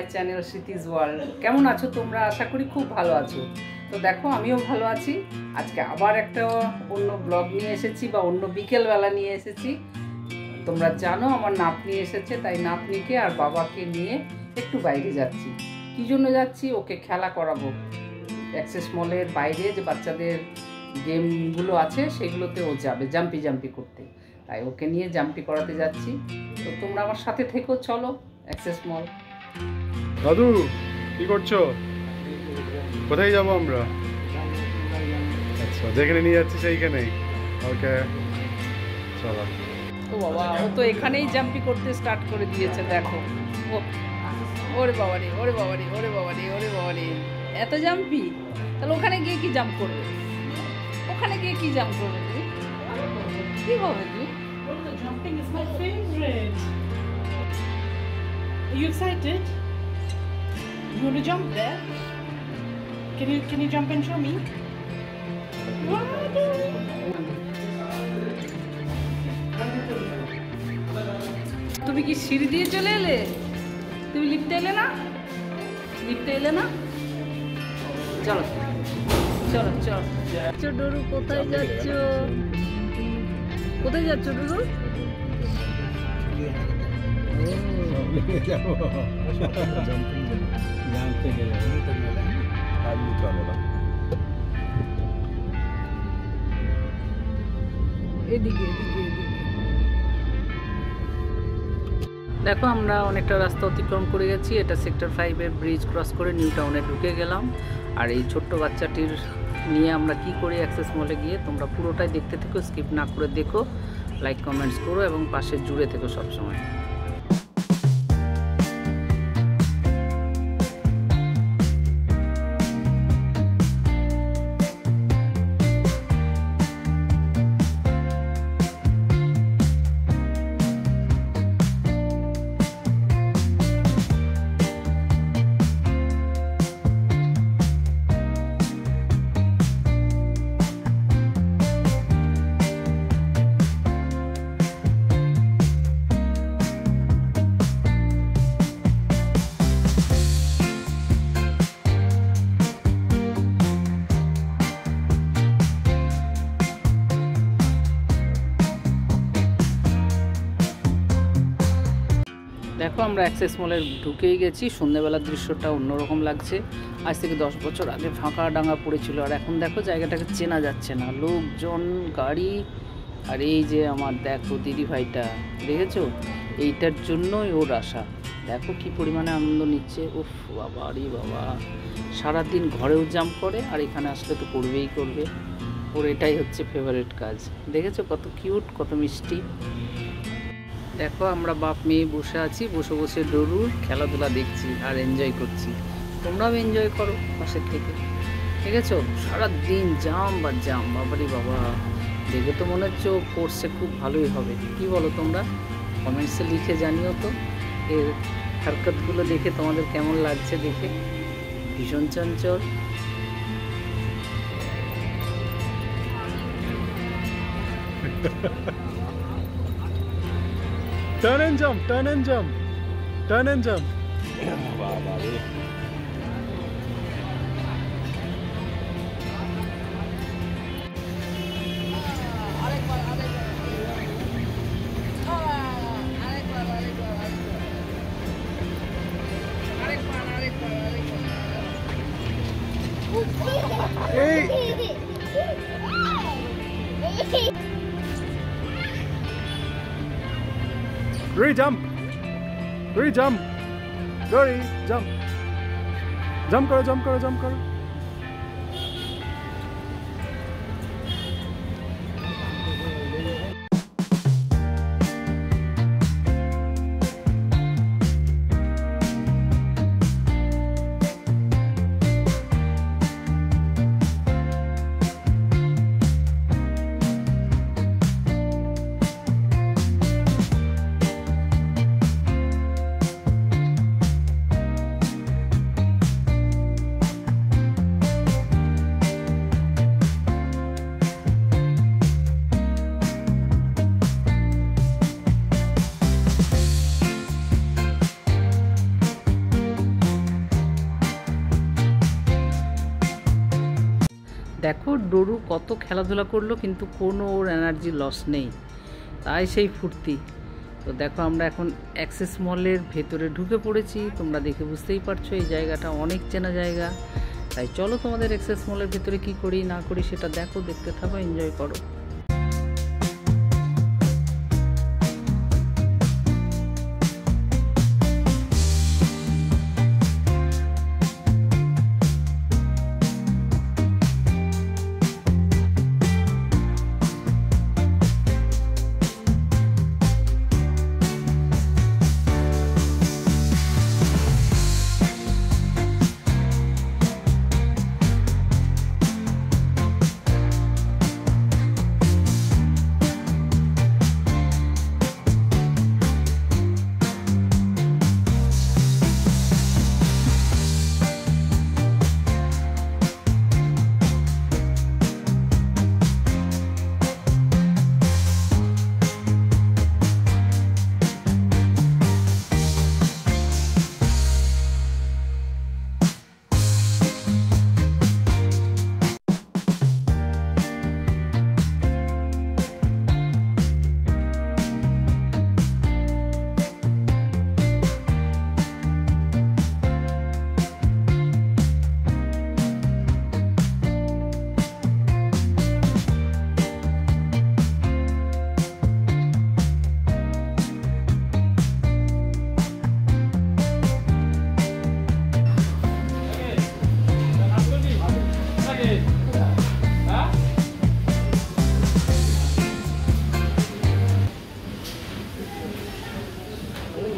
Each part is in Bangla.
My channel স্মৃতিজ world. কেমন আছো তোমরা? আশা করি খুব ভালো আছো। তো দেখো আমিও ভালো আছি। আজকে আবার একটা অন্য ব্লগ নিয়ে এসেছি বা অন্য বিকেলবেলা নিয়ে এসেছি। তোমরা জানো আমার নাতনি এসেছে, তাই নাতনিকে আর বাবাকে নিয়ে একটু বাইরে যাচ্ছি। কী জন্য যাচ্ছি? ওকে খেলা করাবো। অ্যাক্সেস মলের বাইরে যে বাচ্চাদের গেমগুলো আছে সেগুলোতে ও যাবে জাম্পি করতে, তাই ওকে নিয়ে জাম্পি করাতে যাচ্ছি। তো তোমরা আমার সাথে থেকো, চলো অ্যাক্সেস মল। দাদু কি করছো? কোথায় যাবো আমরা? আচ্ছা, যেখানে নিয়ে যাচ্ছি সেইখানেই। ওকে চলো। ও বাবা, ও তো এখানেই জাম্পি করতে স্টার্ট করে দিয়েছে। দেখো ও, ওরে বাবা রে, ওরে বাবা রে, ওরে বাবা রে, ওরে বাবা রে, এত জাম্পি! তাহলে ওখানে গিয়ে কি জাম্প করবে? ওখানে গিয়ে কি জাম্প করবে তুমি? কি হবে তুমি? Jumping is my favorite. Are you excited? You want to jump there? Can you jump and show me? তুমি কি সিঁড়ি দিয়ে চলে এলে? তুমি লিফটে এলে না? লিফটে এলে না? চলো চলো চলো। ডরু কোথায় যাচ্ছ? কোথায় যাচ্ছ ডরু? এদিকে এদিকে এদিকে। দেখো আমরা অনেকটা রাস্তা অতিক্রম করে গেছি। এটা সেক্টর 5-এর ব্রিজ ক্রস করে নিউ টাউনে ঢুকে গেলাম। আর এই ছোট্ট বাচ্চাটির নিয়ে আমরা কি করি অ্যাক্সেস মলে গিয়ে, তোমরা পুরোটাই দেখতে থেকো, স্কিপ না করে দেখো, লাইক কমেন্টস করো এবং পাশে জুড়ে থেকো সবসময়। দেখো আমরা অ্যাক্সেস মলে ঢুকেই গেছি। সন্ধ্যেবেলার দৃশ্যটা অন্যরকম লাগছে। আজ থেকে 10 বছর আগে ফাঁকা ডাঙা পড়েছিল, আর এখন দেখো জায়গাটাকে চেনা যাচ্ছে না, লোকজন, গাড়ি। আর এই যে আমার দেখো দিদি ভাইটা, দেখেছো? এইটার জন্যই ওর আশা। দেখো কি পরিমাণে আনন্দ নিচ্ছে। উফ বাবা রে বাবা, সারাদিন ঘরেও জাম্প করে আর এখানে আসলে তো করবেই করবে। ওর এটাই হচ্ছে ফেভারিট কাজ। দেখেছো কত কিউট, কত মিষ্টি। দেখো আমরা বাপ মেয়ে বসে আছি, বসে বসে ডরুর খেলাধুলা দেখছি আর এনজয় করছি। তোমরাও এনজয় করো পাশের থেকে, ঠিক আছে? সারাদিন জাম বা জাম, বাবারি বাবা। দেখে তো মনে হচ্ছে ও কোর্সে খুব ভালোই হবে। কি বলো তোমরা? কমেন্টসে লিখে জানিও তো এর হারকতগুলো দেখে তোমাদের কেমন লাগছে। দেখে ভীষণ চঞ্চল। Turn and jump, turn and jump, turn and jump. Hey! Dory, jump! Dory, jump! Dory, jump! Jump karo, jump karo, jump karo. দেখো ডোরু কত খেলাধুলা করলো কিন্তু কোনো ওর এনার্জি লস নেই, তাই সেই ফুর্তি। তো দেখো আমরা এখন অ্যাক্সেস মলের ভেতরে ঢুকে পড়েছি, তোমরা দেখে বুঝতেই পারছো এই জায়গাটা অনেক চেনা জায়গা। তাই চলো তোমাদের অ্যাক্সেস মলের ভেতরে কি করি না করি সেটা দেখো, দেখতে থাকো, এনজয় করো।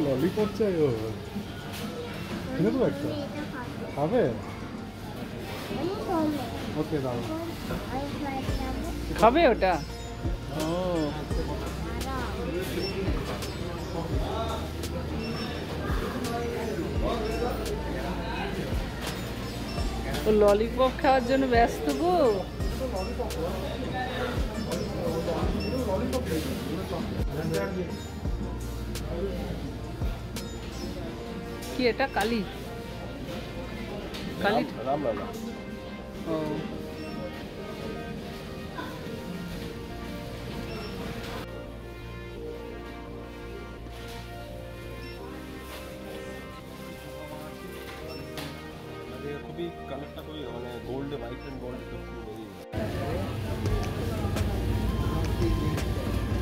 ললিপপ চাই ও, কিনে দেবো একটা, খাবে? ওকে দাও। খাবে ওটা? ও ও ললিপপ খাওয়ার জন্য ব্যস্ত গো। কি এটা কালি? কালি রামলালা। ও খুবই কালারটা খুবই মানে গোল্ড, ভাইব্রেন্ট গোল্ড।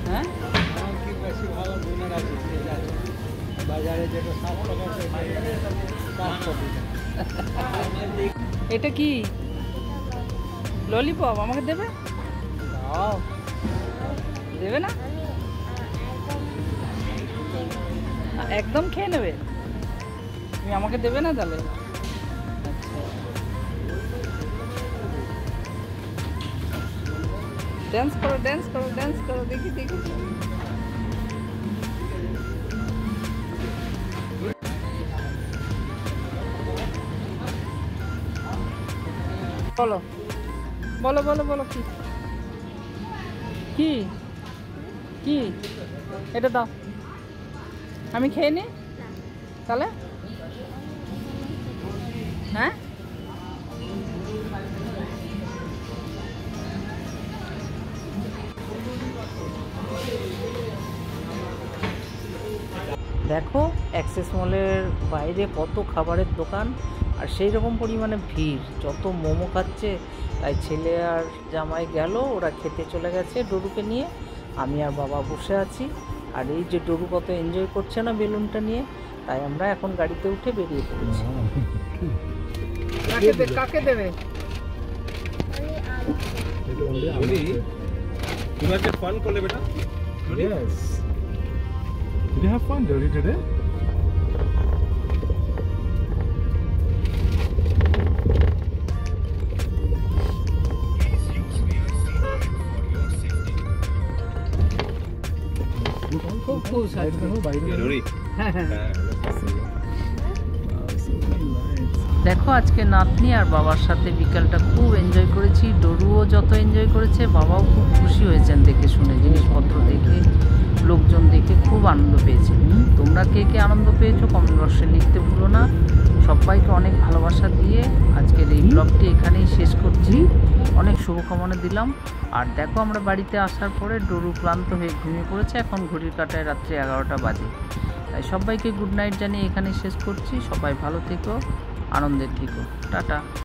হ্যাঁ কি বেশি ভালো গুণের আছে বাজারে যেটা 7 টাকা এটা কি ললিপপ আমাকে দেবে? দাও দেবে না? একদম খেয়ে নেবে? তুমি আমাকে দেবে না তাহলে? ডান্স করো, ডান্স করো, ডান্স করো, দেখি দেখি। বলো বলো বলো বলো কি কি কি এটা দাও, আমি খেয়ে নি তাহলে। হ্যাঁ দেখো অ্যাক্সেস মলের বাইরে কত খাবারের দোকান আর সেই রকম পরিমাণে ভিড়, যত মোমো খাচ্ছে। তাই ছেলে আর জামাই গেল, ওরা খেতে চলে গেছে ডোরুকে নিয়ে। আমি আর বাবা বসে আছি, আর এই যে ডোরু কত এনজয় করছে না বেলুনটা নিয়ে, তাই আমরা এখন গাড়িতে উঠে বেরিয়ে পড়েছি। কাকে দেবে? You guys had fun, Kole beta? Yes. Did you have fun, Dori, today? খুব খুশ আছে। Dori. দেখো আজকে নাতনি আর বাবার সাথে বিকালটা খুব এনজয় করেছি। ডোরুও যত এনজয় করেছে, বাবাও খুব খুশি হয়েছেন দেখে শুনে, জিনিসপত্র দেখে, লোকজন দেখে খুব আনন্দ পেয়েছে। তোমরা কে কে আনন্দ পেয়েছো কমেন্ট বক্সে লিখতে ভুলো না। সবাইকে অনেক ভালোবাসা দিয়ে আজকের এই ব্লগটি এখানেই শেষ করছি। অনেক শুভকামনা দিলাম। আর দেখো আমরা বাড়িতে আসার পরে ডোরু ক্লান্ত হয়ে ঘুমিয়ে পড়েছে, এখন ঘড়ির কাঁটায় রাত্রি 11টা বাজে। তাই সবাইকে গুড নাইট জানিয়ে এখানেই শেষ করছি। সবাই ভালো থেকো, আনন্দের থেকো, টাটা।